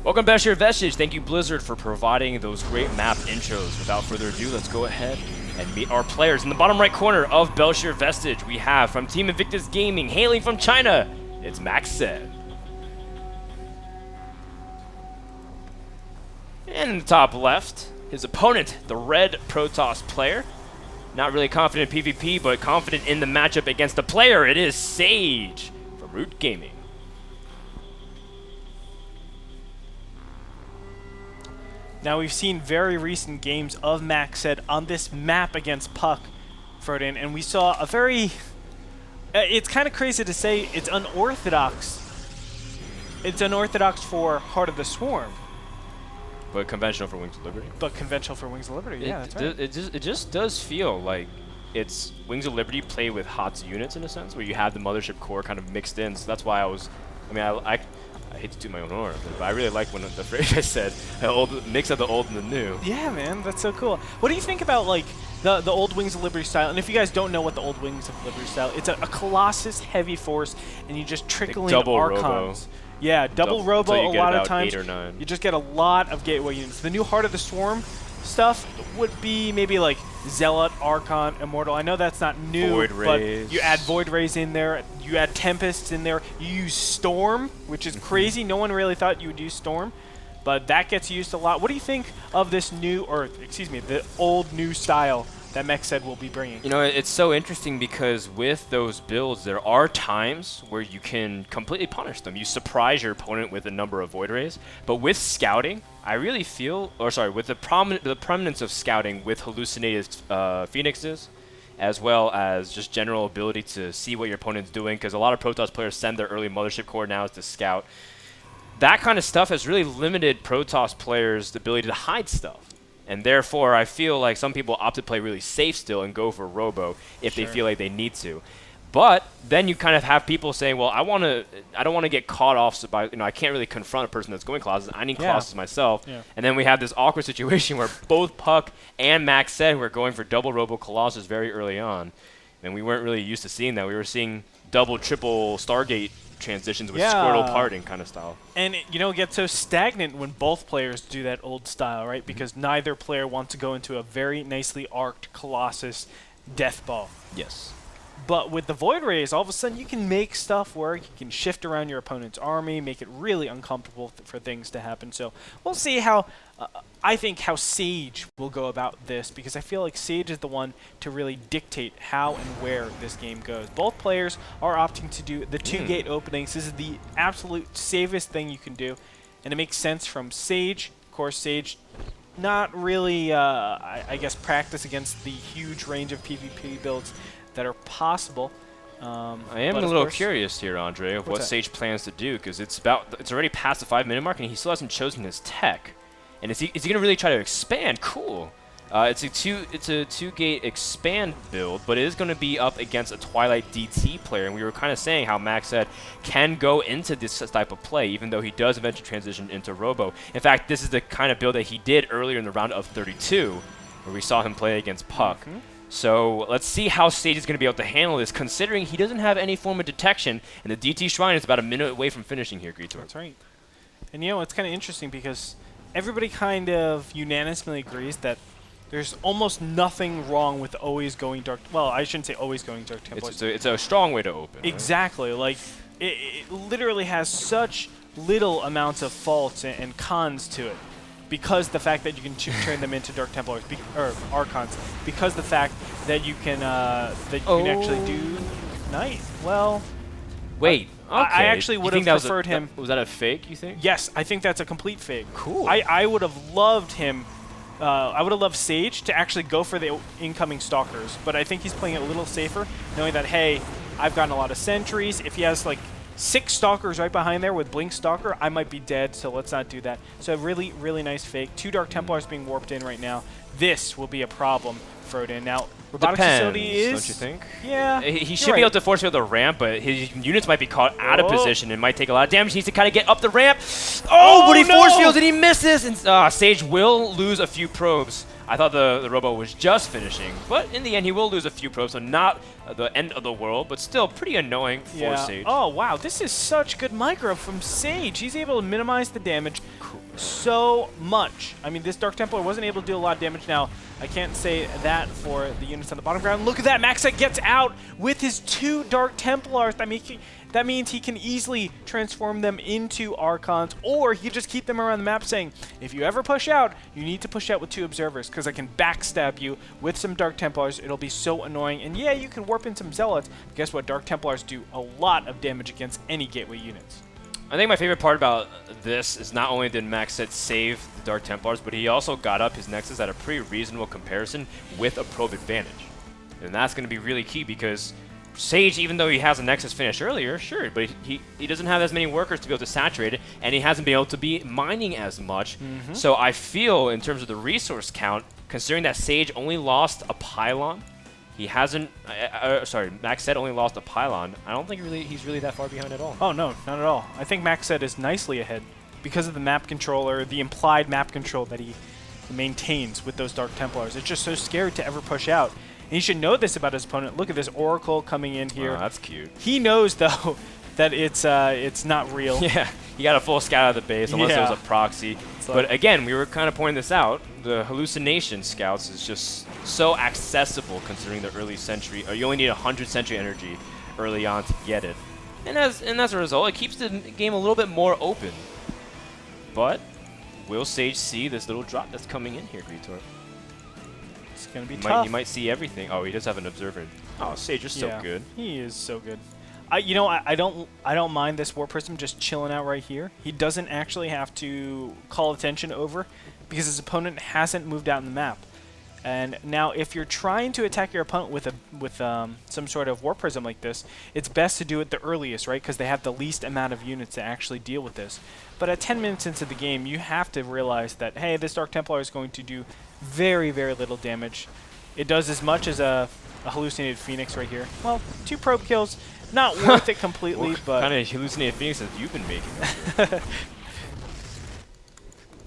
Welcome back to your Vestige. Thank you, Blizzard, for providing those great map intros. Without further ado, let's go ahead and meet our players. In the bottom right corner of Belshire Vestige, we have from Team Invictus Gaming, hailing from China, it's MacSed. And in the top left, his opponent, the red Protoss player. Not really confident in PvP, but confident in the matchup against the player. It is Sage from Root Gaming. Now, we've seen very recent games of MacSed on this map against Puck, Froden, and we saw a very... it's kind of crazy to say it's unorthodox. It's unorthodox for Heart of the Swarm. But conventional for Wings of Liberty. But conventional for Wings of Liberty, yeah, that's right. It just does feel like it's Wings of Liberty play with HOTS units in a sense, where you have the Mothership core kind of mixed in. So that's why I hate to do my own honor, but I really like when the phrase I said, mix of the old and the new. Yeah, man, that's so cool. What do you think about like the old Wings of Liberty style? And if you guys don't know what the old Wings of Liberty style, it's a Colossus heavy force, and you just trickle in Archons. Robo. Yeah, double Robo so a lot of times. 8 or 9. You just get a lot of gateway units. The new Heart of the Swarm stuff would be maybe like Zealot, Archon, Immortal. I know that's not new, Void Rays. But you add Void Rays in there. You add Tempests in there. You use Storm, which is crazy. No one really thought you would use Storm, but that gets used a lot. What do you think of this new, or excuse me, the old new style that MacSed will be bringing? You know, it's so interesting because with those builds, there are times where you can completely punish them. You surprise your opponent with a number of Void Rays, but with scouting, I really feel, with the prominence of scouting with hallucinated Phoenixes, as well as just general ability to see what your opponent's doing, because a lot of Protoss players send their early Mothership core now to scout. That kind of stuff has really limited Protoss players' ability to hide stuff. And therefore, I feel like some people opt to play really safe still and go for Robo if they feel like they need to. But then you kind of have people saying, well, I don't want to get caught off by, I can't really confront a person that's going Colossus. I need Colossus myself. Yeah. And then we have this awkward situation where both Puck and MacSed were going for double Robo Colossus very early on. And we weren't really used to seeing that. We were seeing double, triple Stargate transitions with Squirtle parting kind of style. And it gets so stagnant when both players do that old style, right? Because neither player wants to go into a very nicely arced Colossus death ball. Yes. But with the Void Rays, all of a sudden you can make stuff work. You can shift around your opponent's army, make it really uncomfortable for things to happen. So we'll see how, I think how Sage will go about this, because I feel like Sage is the one to really dictate how and where this game goes. Both players are opting to do the 2-gate openings. This is the absolute safest thing you can do, and it makes sense from Sage. Of course, Sage not really, I guess, practice against the huge range of PvP builds that are possible. I am a little curious here, Andre, of what Sage plans to do, because it's already past the 5-minute mark, and he still hasn't chosen his tech. And is he going to really try to expand? Cool. It's a 2-gate expand build, but it is going to be up against a Twilight DT player, and we were kind of saying how MacSed can go into this type of play, even though he does eventually transition into Robo. In fact, this is the kind of build that he did earlier in the round of 32, where we saw him play against Puck. So let's see how Sage is going to be able to handle this, considering he doesn't have any form of detection, and the DT Shrine is about a minute away from finishing here, Greetor. That's right. And it's kind of interesting because everybody kind of unanimously agrees that there's almost nothing wrong with always going Dark... Well, I shouldn't say always going Dark Templars. It's a strong way to open. Exactly. Right? Like, it literally has such little amounts of faults and cons to it. Because the fact that you can turn them into Dark Templars, or Archons, because the fact that you can actually do Knight. Well, wait. I actually would have preferred him. Was that a fake, you think? Yes, I think that's a complete fake. Cool. I would have loved him. I would have loved Sage to actually go for the incoming Stalkers, but I think he's playing it a little safer, knowing that, hey, I've gotten a lot of sentries. If he has like 6 Stalkers right behind there with Blink Stalker, I might be dead, so let's not do that. So a really, really nice fake. 2 Dark Templars being warped in right now. This will be a problem for Odin. Now, Robotics Facility is... don't you think? Yeah. He should be able to force field the ramp, but his units might be caught out of position and might take a lot of damage. He needs to kind of get up the ramp. Oh, but he force fields and he misses! And Sage will lose a few probes. I thought the Robo was just finishing, but in the end he will lose a few probes, so not the end of the world, but still pretty annoying for Sage. Oh, wow. This is such good micro from Sage. He's able to minimize the damage so much. I mean, this Dark Templar wasn't able to do a lot of damage. Now, I can't say that for the units on the bottom ground. Look at that. MacSed gets out with his 2 Dark Templars. That means he can easily transform them into Archons, or he can just keep them around the map saying, if you ever push out, you need to push out with 2 Observers, because I can backstab you with some Dark Templars. It'll be so annoying. And yeah, you can warp in some Zealots, but guess what? Dark Templars do a lot of damage against any gateway units. I think my favorite part about this is not only did MacSed save the Dark Templars, but he also got up his Nexus at a pretty reasonable comparison with a probe advantage. And that's going to be really key because Sage, even though he has a Nexus finish earlier, sure, but he doesn't have as many workers to be able to saturate it, and he hasn't been able to be mining as much. So I feel, in terms of the resource count, considering that Sage only lost a pylon, he hasn't. Sorry, MacSed only lost a pylon. I don't think he's really that far behind at all. Oh no, not at all. I think MacSed is nicely ahead because of the map controller, the implied map control that he maintains with those Dark Templars. It's just so scared to ever push out. And he should know this about his opponent. Look at this Oracle coming in here. Oh, that's cute. He knows though that it's not real. Yeah, he got a full scout out of the base unless it was a proxy. But again, we were kind of pointing this out. The hallucination scouts is just so accessible considering the early century. Or you only need 100 century energy early on to get it, and as a result, it keeps the game a little bit more open. But will Sage see this little drop that's coming in here, Greetor? It's gonna be tough. You might see everything. Oh, he does have an observer. Oh, Sage is so good. He is so good. I don't mind this War Prism just chilling out right here. He doesn't actually have to call attention over because his opponent hasn't moved out in the map. And now, if you're trying to attack your opponent with some sort of War Prism like this, it's best to do it the earliest, right? Because they have the least amount of units to actually deal with this. But at 10 minutes into the game, you have to realize that, hey, this Dark Templar is going to do very, very little damage. It does as much as a hallucinated Phoenix right here. Well, 2 probe kills, not worth it completely, but... What kind of hallucinated Phoenix have you been making?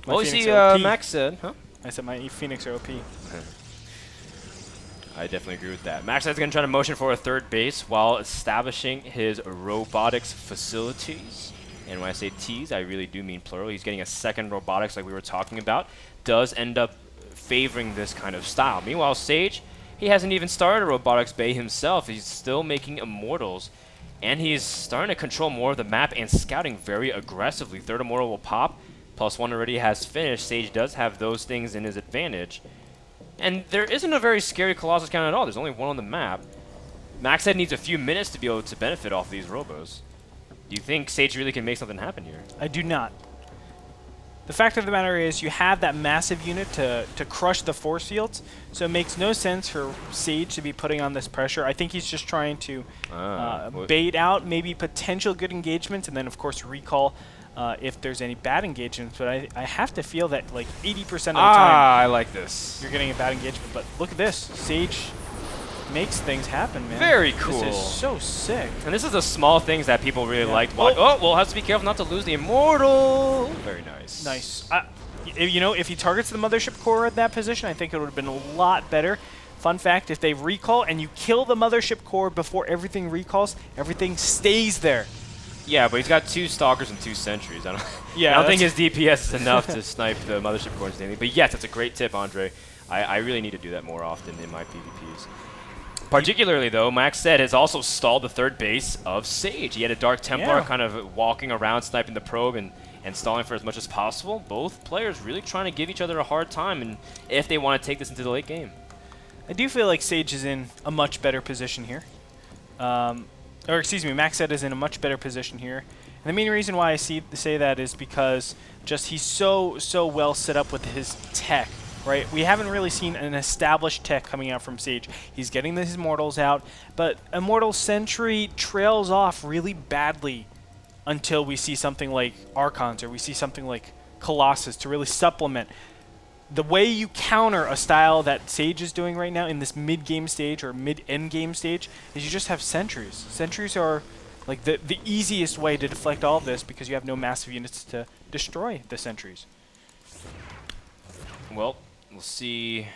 Well, you see, MacSed, huh? I said my Phoenix are OP. I definitely agree with that. MacSed's going to try to motion for a third base while establishing his robotics facilities. And when I say T's, I really do mean plural. He's getting a second robotics like we were talking about. Does end up favoring this kind of style. Meanwhile, Sage, he hasn't even started a robotics bay himself. He's still making immortals. And he's starting to control more of the map and scouting very aggressively. Third immortal will pop. +1 already has finished. Sage does have those things in his advantage. And there isn't a very scary Colossus count at all. There's only 1 on the map. MacSed needs a few minutes to be able to benefit off these robos. Do you think Sage really can make something happen here? I do not. The fact of the matter is you have that massive unit to crush the force fields, so it makes no sense for Sage to be putting on this pressure. I think he's just trying to bait out maybe potential good engagements and then, of course, recall if there's any bad engagements. But I have to feel that like 80% of the time I like this. You're getting a bad engagement. But look at this. Sage makes things happen, man. Very cool. This is so sick. And this is the small things that people really liked. Oh, well, have to be careful not to lose the immortal. Very nice. Nice. You know, if he targets the mothership core at that position, I think it would have been a lot better. Fun fact, if they recall and you kill the mothership core before everything recalls, everything stays there. Yeah, but he's got 2 Stalkers and 2 Sentries. I Yeah, don't think his DPS is enough to snipe the mothership core instantly. But yes, that's a great tip, Andre. I really need to do that more often in my PvPs. Particularly, though, MacSed has also stalled the third base of Sage. He had a Dark Templar kind of walking around, sniping the probe and stalling for as much as possible. Both players really trying to give each other a hard time and if they want to take this into the late game. I do feel like Sage is in a much better position here. Or excuse me, MacSed is in a much better position here. And the main reason why I say that is because just he's so well set up with his tech. Right, we haven't really seen an established tech coming out from Sage. He's getting his Immortals out, but Immortal Sentry trails off really badly until we see something like Archons or we see something like Colossus to really supplement. The way you counter a style that Sage is doing right now in this mid-game stage or mid-end game stage is you just have Sentries. Sentries are like the easiest way to deflect all of this because you have no massive units to destroy the Sentries. Well, we'll see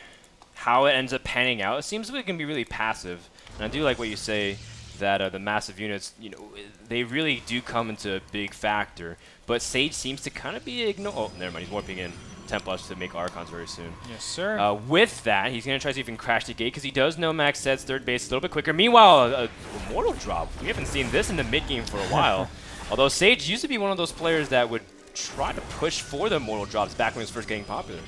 how it ends up panning out. It seems like it can be really passive. And I do like what you say that the massive units, you know, they really do come into a big factor. But Sage seems to kind of be ignored. Oh, never mind. He's warping in Templars to make Archons very soon. Yes, sir. With that, he's going to try to see if he can crash the gate because he does know MacSed's third base a little bit quicker. Meanwhile, a Mortal drop. We haven't seen this in the mid game for a while. Although Sage used to be one of those players that would try to push for the Mortal drops back when it was first getting popular.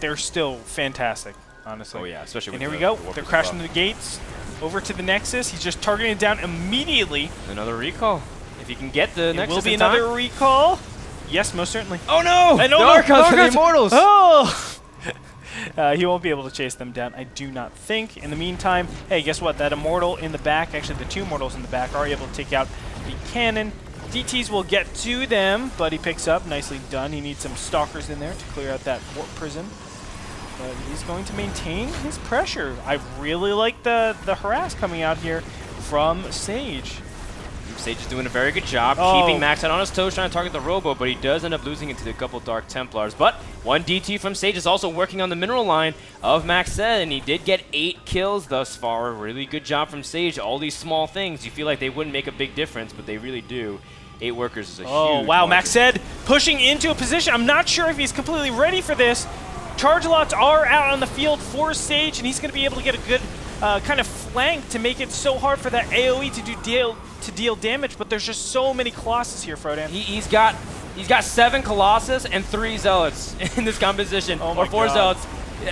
They're still fantastic, honestly. Oh yeah, especially and with here we the go. They're crashing the gates. Over to the Nexus. He's just targeting it down immediately. Another recall. If he can get the Nexus will be in time. another recall. Yes, most certainly. Oh no! And the Archons for the Immortals! Oh! He won't be able to chase them down, I do not think. In the meantime, hey, guess what? That Immortal in the back, actually the 2 Immortals in the back, are able to take out the cannon. DTs will get to them, but he picks up. Nicely done. He needs some Stalkers in there to clear out that Warp Prism. But he's going to maintain his pressure. I really like the harass coming out here from Sage. Sage is doing a very good job keeping MacSed on his toes, trying to target the Robo, but he does end up losing it to a couple Dark Templars. But one DT from Sage is also working on the mineral line of MacSed, and he did get 8 kills thus far. Really good job from Sage. All these small things, you feel like they wouldn't make a big difference, but they really do. 8 workers is a huge wow, margin. MacSed pushing into a position. I'm not sure if he's completely ready for this. Charge lots are out on the field for Sage, and he's going to be able to get a good kind of flank to make it so hard for that AoE to deal damage. But there's just so many Colossus here, Frodan. He's got 7 Colossus and 3 Zealots in this composition, or 4 Zealots.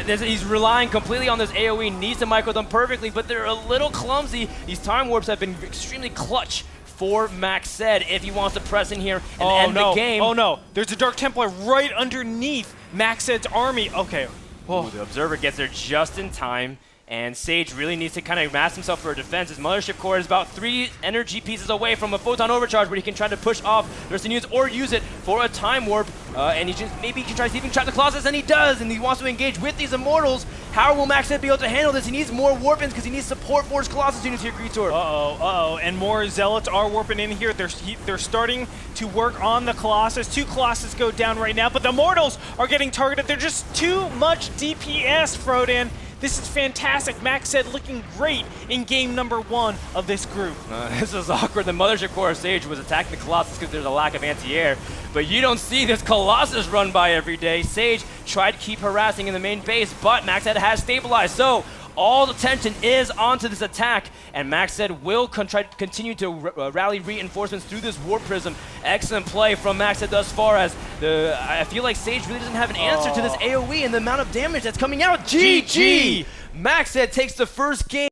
He's relying completely on this AoE, needs to micro them perfectly, but they're a little clumsy. These time warps have been extremely clutch for MacSed if he wants to press in here and end the game. Oh no, there's a Dark Templar right underneath MacSed's army. Okay. Ooh, the Observer gets there just in time, and Sage really needs to kind of mask himself for a defense. His Mothership Core is about 3 energy pieces away from a Photon Overcharge where he can try to push off the rest of the units or use it for a Time Warp. And maybe he can try to even trap the Colossus, and he does, and he wants to engage with these Immortals. How will MacSed be able to handle this? He needs more Warpins because he needs support for his Colossus units here, Greator. And more Zealots are warping in here. They're starting to work on the Colossus. 2 Colossus go down right now, but the Immortals are getting targeted. They're just too much DPS, Frodan. This is fantastic. MacSed looking great in game number 1 of this group. This is awkward. The Mothership Core of Sage was attacking the Colossus because there's a lack of anti-air. But you don't see this Colossus run by every day. Sage tried to keep harassing in the main base, but MacSed has stabilized. So all the tension is onto this attack, and MacSed will continue to rally reinforcements through this Warp Prism. Excellent play from MacSed thus far, as I feel like Sage really doesn't have an answer to this AoE and the amount of damage that's coming out. GG! MacSed takes the first game.